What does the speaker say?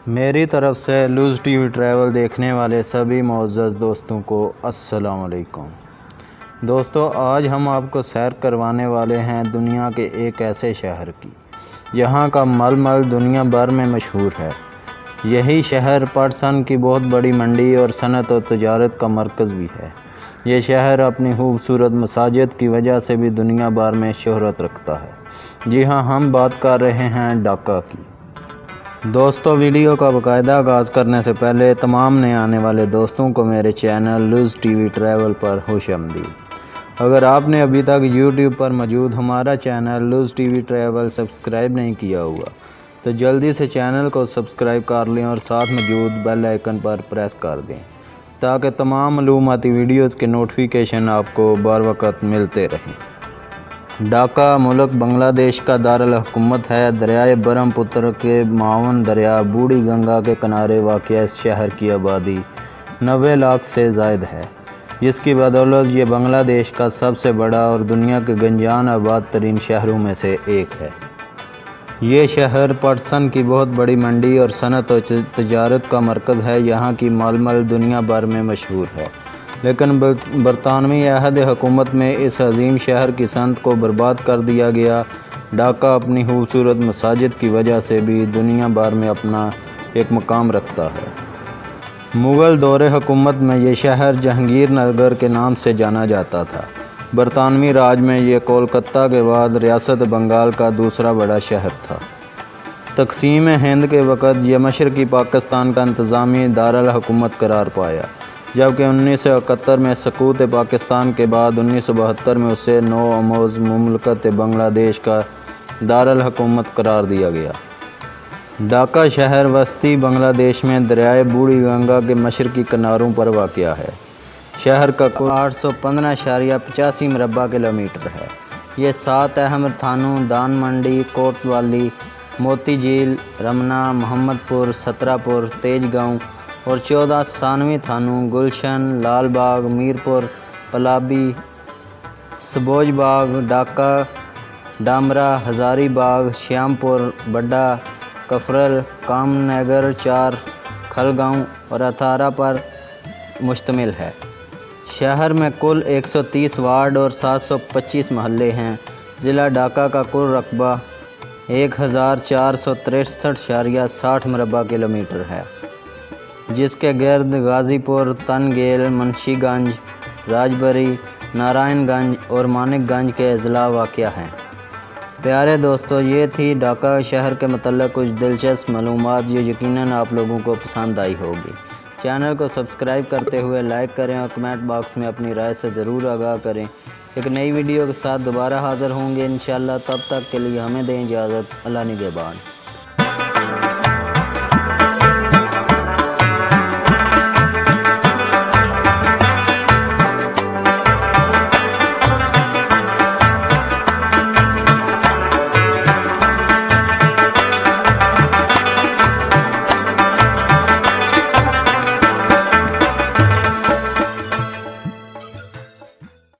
मेरी तरफ़ से लूज़ टीवी ट्रैवल देखने वाले सभी मुअज़्ज़ज़ दोस्तों को अस्सलाम वालेकुम। दोस्तों, आज हम आपको सैर करवाने वाले हैं दुनिया के एक ऐसे शहर की, यहाँ का मलमल दुनिया भर में मशहूर है। यही शहर पटसन की बहुत बड़ी मंडी और सनत और तजारत का मरकज़ भी है। ये शहर अपनी खूबसूरत मसाजिद की वजह से भी दुनिया भर में शोहरत रखता है। जी हाँ, हम बात कर रहे हैं ढाका की। दोस्तों, वीडियो का बाकायदा आगाज़ करने से पहले तमाम नए आने वाले दोस्तों को मेरे चैनल लूज़ टीवी ट्रैवल पर खुशामदीद। अगर आपने अभी तक यूट्यूब पर मौजूद हमारा channel loose TV travel subscribe नहीं किया हुआ तो जल्दी से चैनल को सब्सक्राइब कर लें और साथ मौजूद बेल आइकन पर प्रेस कर दें ताकि तमाम मालूमाती वीडियोज़ के नोटिफिकेशन आपको बर वक्त मिलते रहें। ढाका मुल्क बांग्लादेश का दारुल हुकूमत है। दरियाए ब्रह्मपुत्र के मावन दरिया बूढ़ी गंगा के किनारे वाक़या इस शहर की आबादी 90 लाख से ज़ायद है, जिसकी बदौलत ये बांग्लादेश का सबसे बड़ा और दुनिया के गंजान आबाद तरीन शहरों में से एक है। ये शहर पटसन की बहुत बड़ी मंडी और सनत और तजारत का मरकज़ है। यहाँ की मालमल दुनिया भर में मशहूर है, लेकिन बरतानवी अहद हुकूमत में इस अजीम शहर की सनत को बर्बाद कर दिया गया। ढाका अपनी खूबसूरत मसाजिद की वजह से भी दुनिया भर में अपना एक मकाम रखता है। मुग़ल दौरे हुकूमत में ये शहर जहांगीर नगर के नाम से जाना जाता था। बरतानवी राज में ये कोलकाता के बाद रियासत बंगाल का दूसरा बड़ा शहर था। तकसीम हिंद के वक़्त यह मशरक़ी पाकिस्तान का इंतज़ामी दारुल हुकूमत करार पाया, जबकि 1971 में सकूत पाकिस्तान के बाद 1972 में उसे नौ आमोज़ मुमलकत बांग्लादेश का दारुल हुकूमत करार दिया गया। ढाका शहर वस्ती बांग्लादेश में दरियाए बूढ़ी गंगा के मशरक़ी किनारों पर वाक़या है। शहर का कुल 815.85 मरबा किलोमीटर है। ये 7 अहम थानों दान मंडी, कोतवाली, मोती झील, रमना, मोहम्मदपुर, सतरापुर, तेजगांव और 14 सानवी थानों गुलशन, लालबाग, मीरपुर, पलाबी, सबोजबाग, ढाका, डामरा, हज़ारीबाग, श्यामपुर, बड्डा, कफरल, कामनगर 4, खलगांव और अथारा पर मुश्तमिल है। शहर में कुल 130 वार्ड और 725 महल्ले हैं। ज़िला ढाका का कुल रकबा 1463.60 मरबा किलोमीटर है, जिसके गर्द गाज़ीपुर, तनगेल, मुंशीगंज, राजबरी, नारायणगंज और मानिकगंज के अज़ला वाक़या हैं। प्यारे दोस्तों, ये थी ढाका शहर के मतलब कुछ दिलचस्प मालूमात जो यकीनन आप लोगों को पसंद आई होगी। चैनल को सब्सक्राइब करते हुए लाइक करें और कमेंट बॉक्स में अपनी राय से ज़रूर आगाह करें। एक नई वीडियो के साथ दोबारा हाज़िर होंगे इंशाअल्लाह। तब तक के लिए हमें दें इजाज़त। अल्लाह निगहबान।